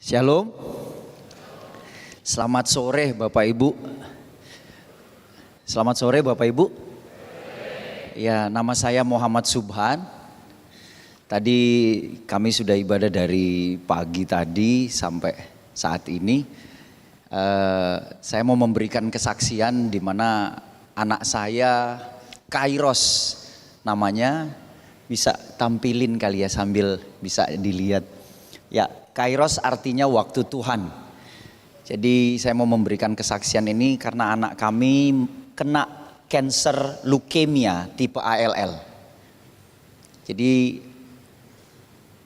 Shalom. Selamat sore Bapak Ibu. Selamat sore Bapak Ibu. Ya, nama saya Muhammad Subhan. Tadi kami sudah ibadah dari pagi tadi sampai saat ini. Saya mau memberikan kesaksian di mana anak saya Kairos namanya, bisa tampilin kali ya sambil bisa dilihat. Ya, Kairos artinya waktu Tuhan. Jadi saya mau memberikan kesaksian ini karena anak kami kena kanker leukemia tipe ALL. Jadi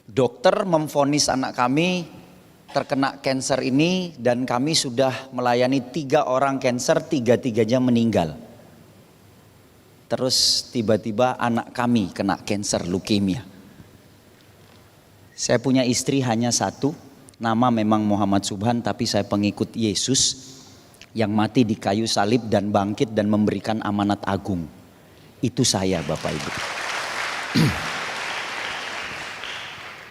dokter memvonis anak kami terkena kanker ini dan kami sudah melayani 3 orang kanker, 3-3-nya meninggal. Terus tiba-tiba anak kami kena kanker leukemia. Saya punya istri hanya satu, nama memang Muhammad Subhan, tapi saya pengikut Yesus yang mati di kayu salib dan bangkit dan memberikan amanat agung. Itu saya Bapak Ibu.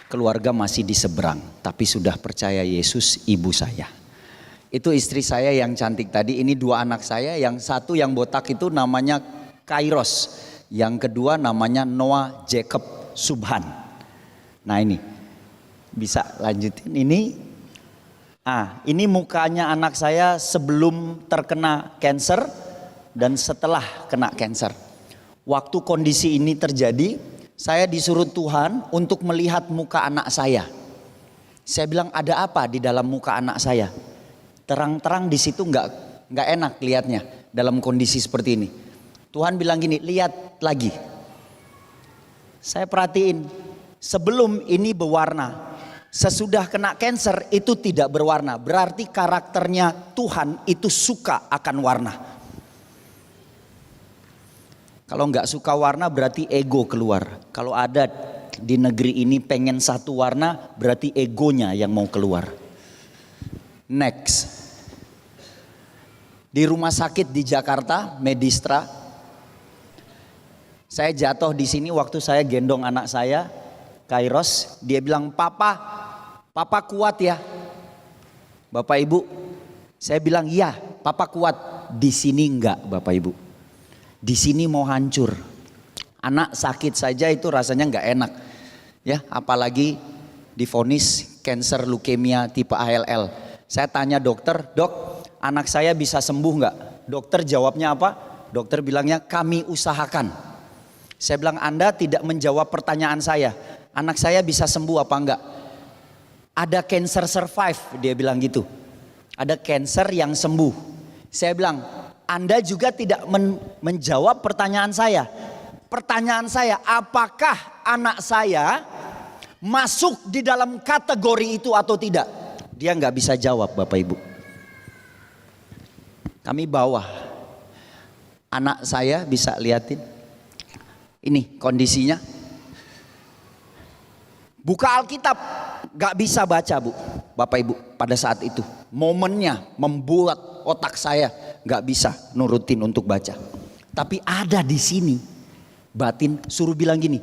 Keluarga masih di seberang, tapi sudah percaya Yesus ibu saya. Itu istri saya yang cantik tadi, ini 2 anak saya, yang satu yang botak itu namanya Kairos, yang kedua namanya Noah Jacob Subhan. Nah ini. Bisa lanjutin ini. Ini mukanya anak saya sebelum terkena kanker dan setelah kena kanker. Waktu kondisi ini terjadi, saya disuruh Tuhan untuk melihat muka anak saya. Saya bilang, ada apa di dalam muka anak saya? Terang-terang di situ nggak enak lihatnya dalam kondisi seperti ini. Tuhan bilang gini, lihat lagi. Saya perhatiin, sebelum ini berwarna. Sesudah kena kanker itu tidak berwarna. Berarti karakternya Tuhan itu suka akan warna. Kalau nggak suka warna berarti ego keluar. Kalau ada di negeri ini pengen satu warna, berarti egonya yang mau keluar. Next. Di rumah sakit di Jakarta, Medistra. Saya jatuh di sini waktu saya gendong anak saya, Kairos. Dia bilang, Papa kuat ya. Bapak Ibu, saya bilang iya, Papa kuat. Di sini enggak Bapak Ibu. Di sini mau hancur. Anak sakit saja itu rasanya enggak enak. Ya, apalagi divonis kanker leukemia tipe ALL. Saya tanya dokter, "Dok, anak saya bisa sembuh enggak?" Dokter jawabnya apa? Dokter bilangnya, "Kami usahakan." Saya bilang, Anda tidak menjawab pertanyaan saya. Anak saya bisa sembuh apa enggak? Ada cancer survive, dia bilang gitu. Ada cancer yang sembuh. Saya bilang, Anda juga tidak menjawab pertanyaan saya. Pertanyaan saya, apakah anak saya masuk di dalam kategori itu atau tidak? Dia nggak bisa jawab Bapak Ibu. Kami bawa. Anak saya bisa liatin. Ini kondisinya. Buka Alkitab, gak bisa baca Bu, Bapak Ibu pada saat itu. Momennya membuat otak saya gak bisa nurutin untuk baca. Tapi ada di sini, batin suruh bilang gini,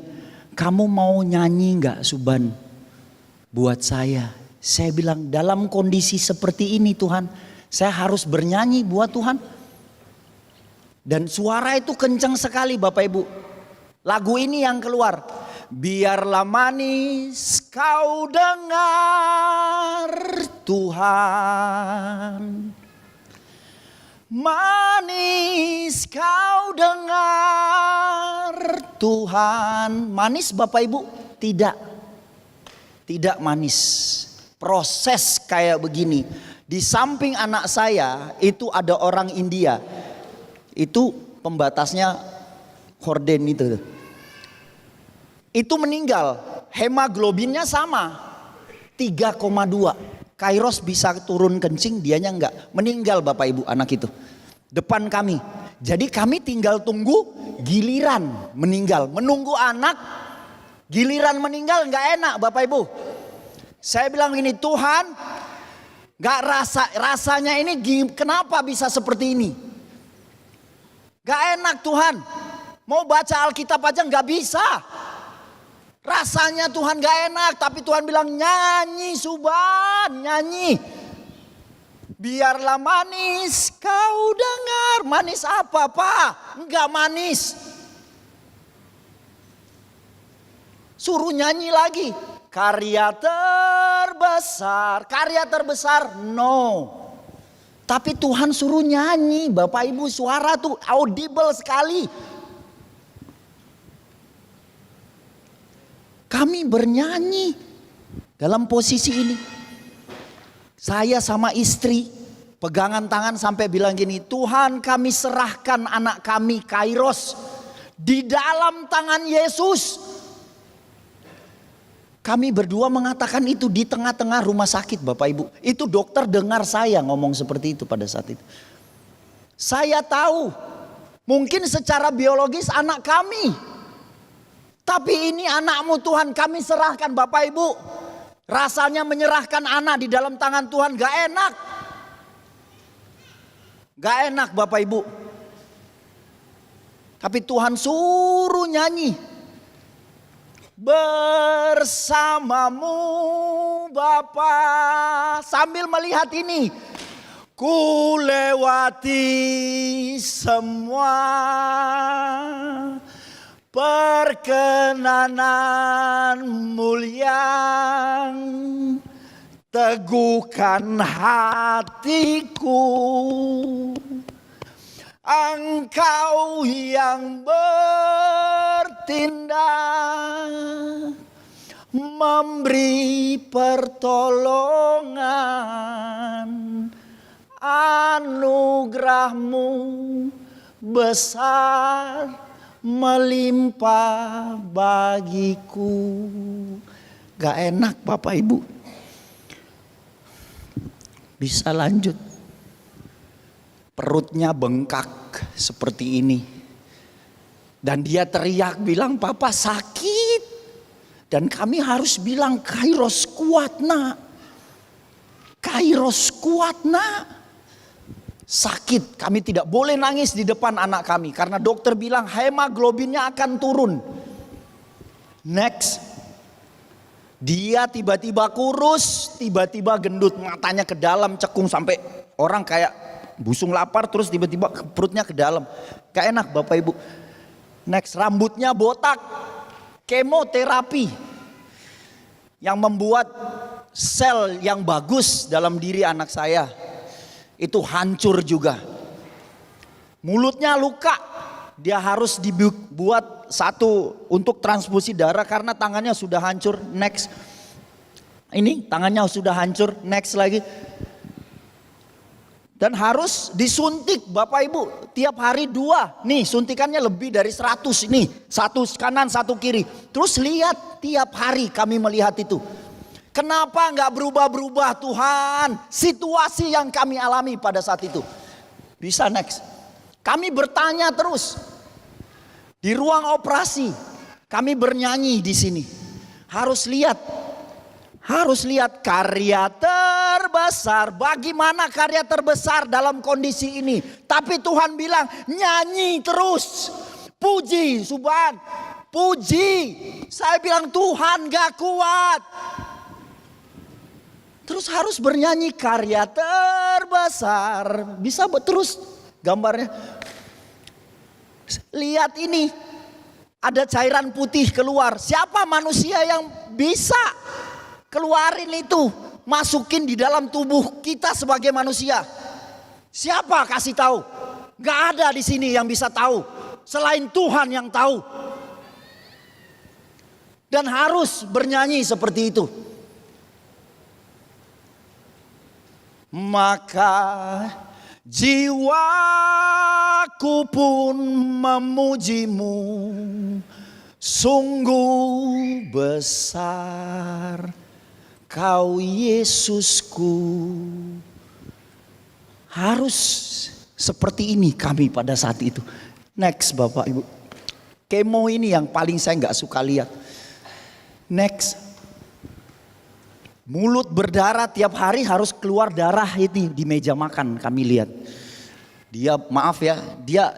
kamu mau nyanyi gak Subhan buat saya? Saya bilang dalam kondisi seperti ini Tuhan, saya harus bernyanyi buat Tuhan. Dan suara itu kencang sekali Bapak Ibu. Lagu ini yang keluar. Biarlah manis kau dengar Tuhan. Manis kau dengar Tuhan. Manis Bapak Ibu? Tidak. Tidak manis. Proses kayak begini. Di samping anak saya itu ada orang India. Itu pembatasnya horden itu. Itu meninggal, hemoglobinnya sama 3,2. Kairos bisa turun kencing, dianya enggak. Meninggal Bapak Ibu anak itu. Depan kami. Jadi kami tinggal tunggu giliran meninggal. Menunggu anak, giliran meninggal enggak enak Bapak Ibu. Saya bilang gini, Tuhan enggak rasanya ini kenapa bisa seperti ini? Enggak enak Tuhan. Mau baca Alkitab aja enggak bisa. Rasanya Tuhan gak enak, tapi Tuhan bilang nyanyi Suban, nyanyi. Biarlah manis kau dengar. Manis apa Pak? Enggak manis. Suruh nyanyi lagi. Karya terbesar. Karya terbesar no. Tapi Tuhan suruh nyanyi. Bapak Ibu, suara tuh audible sekali. Kami bernyanyi dalam posisi ini. Saya sama istri pegangan tangan sampai bilang gini, Tuhan kami serahkan anak kami Kairos di dalam tangan Yesus. Kami berdua mengatakan itu di tengah-tengah rumah sakit Bapak Ibu. Itu dokter dengar saya ngomong seperti itu pada saat itu. Saya tahu mungkin secara biologis anak kami. Tapi ini anakmu Tuhan, kami serahkan Bapak Ibu. Rasanya menyerahkan anak di dalam tangan Tuhan gak enak. Gak enak Bapak Ibu. Tapi Tuhan suruh nyanyi. Bersamamu Bapa. Sambil melihat ini. Ku lewati semua perkenanan mulia, teguhkan hatiku. Engkau yang bertindak, memberi pertolongan, anugerahmu besar melimpah bagiku. Gak enak Bapak Ibu. Bisa lanjut. Perutnya bengkak seperti ini. Dan dia teriak bilang, Papa sakit. Dan kami harus bilang, Kairos kuat nak. Kairos kuat nak. Sakit, kami tidak boleh nangis di depan anak kami. Karena dokter bilang hemoglobinnya akan turun. Next. Dia tiba-tiba kurus, tiba-tiba gendut. Matanya ke dalam, cekung sampai orang kayak busung lapar. Terus tiba-tiba perutnya ke dalam. Gak enak Bapak Ibu. Next, rambutnya botak. Kemoterapi. Yang membuat sel yang bagus dalam diri anak saya itu hancur juga. Mulutnya luka. Dia harus dibuat satu untuk transfusi darah karena tangannya sudah hancur. Next. Ini tangannya sudah hancur. Next lagi. Dan harus disuntik Bapak Ibu. Tiap hari 2. Nih suntikannya lebih dari 100 nih. 1 kanan 1 kiri. Terus lihat tiap hari kami melihat itu. Kenapa nggak berubah-berubah Tuhan? Situasi yang kami alami pada saat itu. Bisa next. Kami bertanya terus. Di ruang operasi. Kami bernyanyi di sini. Harus lihat karya terbesar. Bagaimana karya terbesar dalam kondisi ini. Tapi Tuhan bilang nyanyi terus. Puji Suban. Puji. Saya bilang Tuhan gak kuat. Terus harus bernyanyi karya terbesar. Bisa terus gambarnya. Lihat ini. Ada cairan putih keluar. Siapa manusia yang bisa keluarin itu? Masukin di dalam tubuh kita sebagai manusia. Siapa kasih tahu? Gak ada di sini yang bisa tahu. Selain Tuhan yang tahu. Dan harus bernyanyi seperti itu. Maka jiwaku pun memujimu, sungguh besar Kau Yesusku. Harus seperti ini kami pada saat itu. Next Bapak Ibu. Kemo ini yang paling saya gak suka lihat. Next. Mulut berdarah tiap hari harus keluar darah itu di meja makan kami lihat. Dia maaf ya,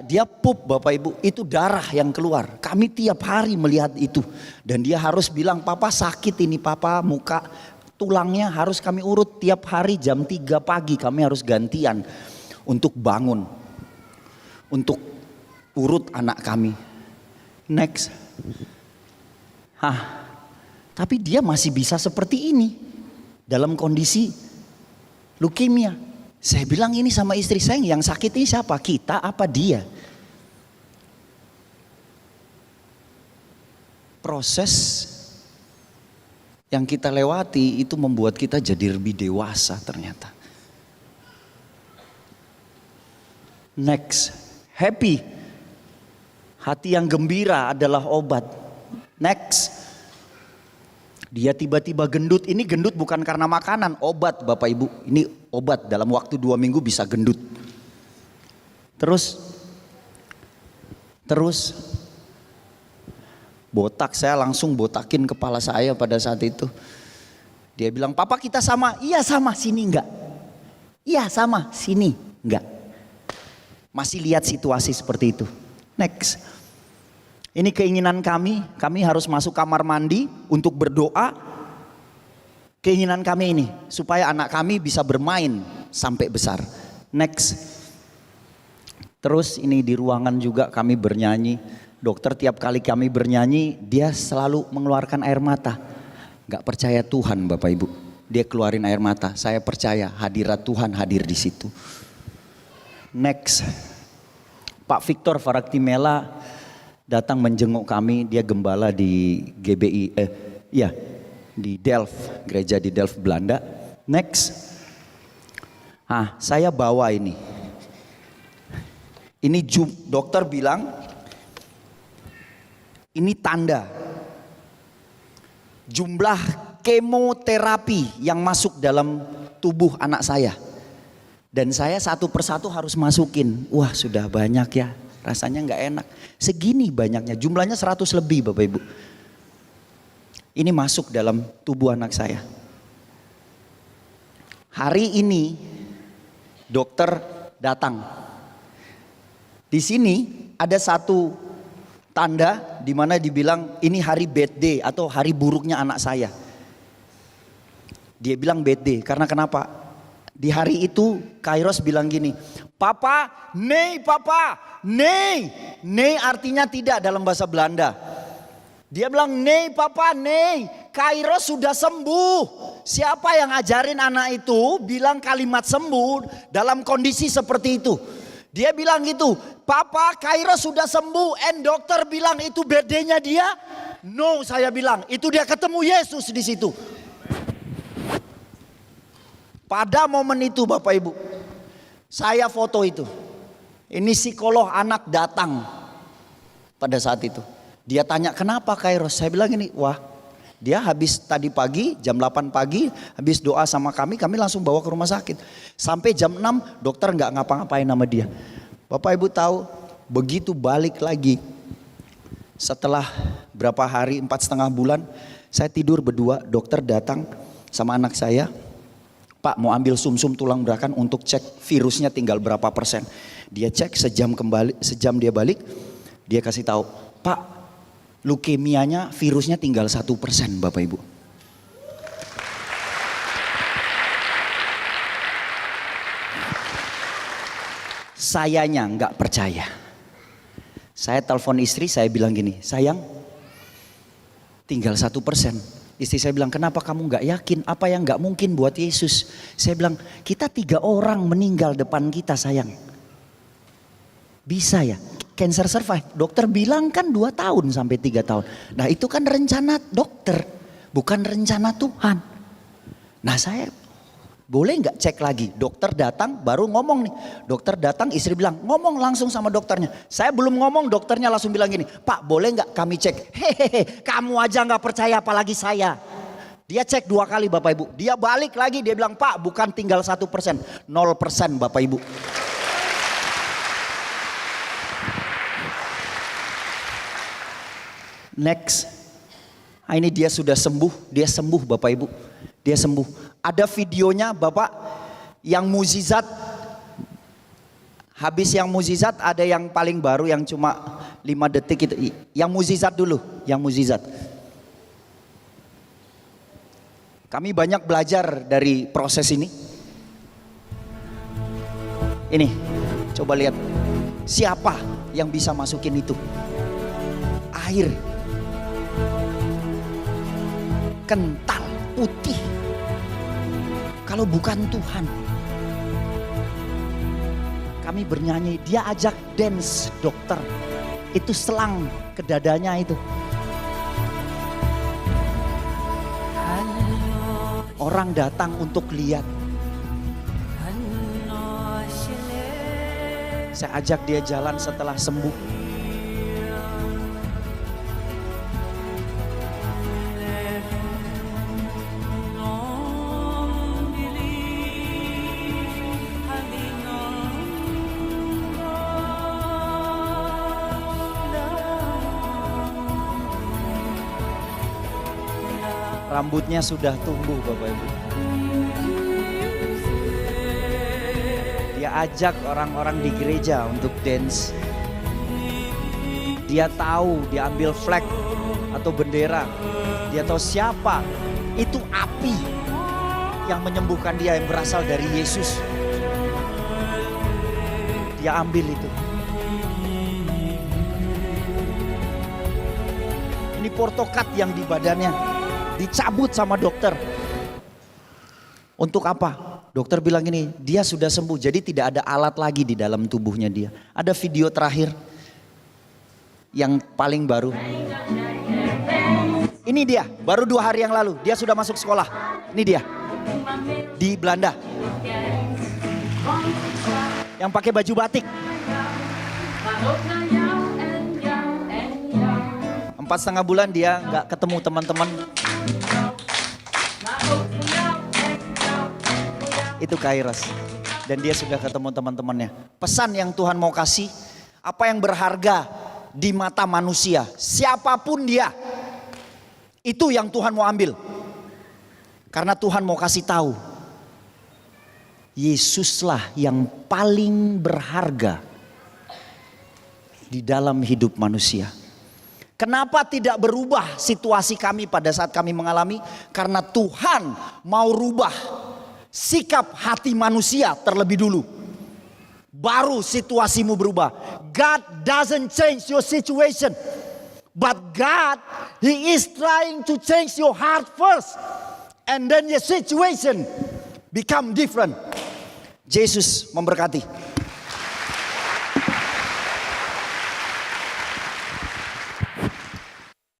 dia pup Bapak Ibu, itu darah yang keluar. Kami tiap hari melihat itu. Dan dia harus bilang, papa sakit ini papa, muka tulangnya harus kami urut tiap hari jam 3 pagi. Kami harus gantian untuk bangun, untuk urut anak kami. Next. Tapi dia masih bisa seperti ini dalam kondisi leukemia. Saya bilang ini sama istri saya, yang sakit ini siapa? Kita apa dia? Proses yang kita lewati itu membuat kita jadi lebih dewasa ternyata. Next, happy. Hati yang gembira adalah obat. Next, dia tiba-tiba gendut. Ini gendut bukan karena makanan, obat Bapak Ibu. Ini obat, dalam waktu 2 minggu bisa gendut. Terus botak, saya langsung botakin kepala saya pada saat itu. Dia bilang, papa kita sama. Iya sama, sini enggak. Iya sama, sini enggak. Masih lihat situasi seperti itu. Next. Ini keinginan kami harus masuk kamar mandi untuk berdoa. Keinginan kami ini supaya anak kami bisa bermain sampai besar. Next. Terus ini di ruangan juga kami bernyanyi. Dokter tiap kali kami bernyanyi dia selalu mengeluarkan air mata. Gak percaya Tuhan Bapak Ibu. Dia keluarin air mata. Saya percaya hadirat Tuhan hadir di situ. Next. Pak Victor Faraktimela datang menjenguk kami. Dia gembala di GBI di Delft, gereja di Delft Belanda. Next. Saya bawa ini. Ini dokter bilang ini tanda jumlah kemoterapi yang masuk dalam tubuh anak saya. Dan saya satu persatu harus masukin. Wah, sudah banyak ya. Rasanya nggak enak. Segini banyaknya, jumlahnya 100 lebih Bapak Ibu. Ini masuk dalam tubuh anak saya. Hari ini dokter datang. Di sini ada satu tanda di mana dibilang ini hari bad day atau hari buruknya anak saya. Dia bilang bad day karena kenapa? Di hari itu Kairos bilang gini, papa, nei papa, nei. Nei artinya tidak dalam bahasa Belanda. Dia bilang, nei papa, nei, Kairos sudah sembuh. Siapa yang ajarin anak itu bilang kalimat sembuh dalam kondisi seperti itu? Dia bilang gitu, papa Kairos sudah sembuh. And dokter bilang itu bedanya dia. No, saya bilang itu dia ketemu Yesus di situ. Pada momen itu Bapak Ibu, saya foto itu. Ini psikolog anak datang pada saat itu. Dia tanya kenapa Kairos? Saya bilang gini, wah dia habis tadi pagi jam 8 pagi habis doa sama kami langsung bawa ke rumah sakit. Sampai jam 6 dokter nggak ngapa-ngapain sama dia. Bapak Ibu tahu begitu balik lagi setelah berapa hari 4,5 bulan saya tidur berdua, dokter datang sama anak saya. Pak mau ambil sumsum tulang belakang untuk cek virusnya tinggal berapa persen. Dia cek sejam dia balik dia kasih tahu, Pak leukemianya virusnya tinggal 1% Bapak Ibu. Sayanya nggak percaya. Saya telepon istri, saya bilang gini, sayang tinggal 1%. Istri saya bilang, kenapa kamu nggak yakin? Apa yang nggak mungkin buat Yesus? Saya bilang, kita 3 orang meninggal depan kita sayang. Bisa ya? Cancer survive. Dokter bilang kan 2 tahun sampai 3 tahun. Nah itu kan rencana dokter, bukan rencana Tuhan. Nah saya boleh nggak cek lagi? Dokter datang baru ngomong nih. Dokter datang istri bilang ngomong langsung sama dokternya. Saya belum ngomong dokternya langsung bilang gini. Pak boleh nggak kami cek? Hehehe kamu aja nggak percaya apalagi saya. Dia cek 2 kali Bapak Ibu. Dia balik lagi dia bilang Pak bukan tinggal 1%. 0% Bapak Ibu. Next. Ini dia sudah sembuh. Dia sembuh Bapak Ibu. Dia sembuh. Ada videonya Bapak yang mukjizat. Habis yang mukjizat ada yang paling baru yang cuma 5 detik itu. Yang mukjizat dulu, yang mukjizat. Kami banyak belajar dari proses ini. Ini, coba lihat. Siapa yang bisa masukin itu? Air. Kental, putih. Kalau bukan Tuhan. Kami bernyanyi, dia ajak dance dokter. Itu selang ke dadanya itu. Orang datang untuk lihat. Saya ajak dia jalan setelah sembuh. Rambutnya sudah tumbuh Bapak Ibu. Dia ajak orang-orang di gereja untuk dance. Dia tahu, dia ambil flag atau bendera. Dia tahu siapa, itu api yang menyembuhkan dia yang berasal dari Yesus. Dia ambil itu. Ini portokat yang di badannya. Dicabut sama dokter. Untuk apa? Dokter bilang ini, dia sudah sembuh. Jadi tidak ada alat lagi di dalam tubuhnya dia. Ada video terakhir yang paling baru. Ini dia, baru 2 hari yang lalu. Dia sudah masuk sekolah. Ini dia. Di Belanda. Yang pakai baju batik. 4,5 bulan dia nggak ketemu teman-teman. Itu Kairos. Dan dia sudah ketemu teman-temannya. Pesan yang Tuhan mau kasih, apa yang berharga di mata manusia, siapapun dia, itu yang Tuhan mau ambil. Karena Tuhan mau kasih tahu, Yesuslah yang paling berharga di dalam hidup manusia. Kenapa tidak berubah situasi kami pada saat kami mengalami? Karena Tuhan mau rubah sikap hati manusia terlebih dulu. Baru situasimu berubah. God doesn't change your situation. But God, He is trying to change your heart first. And then your situation become different. Yesus memberkati.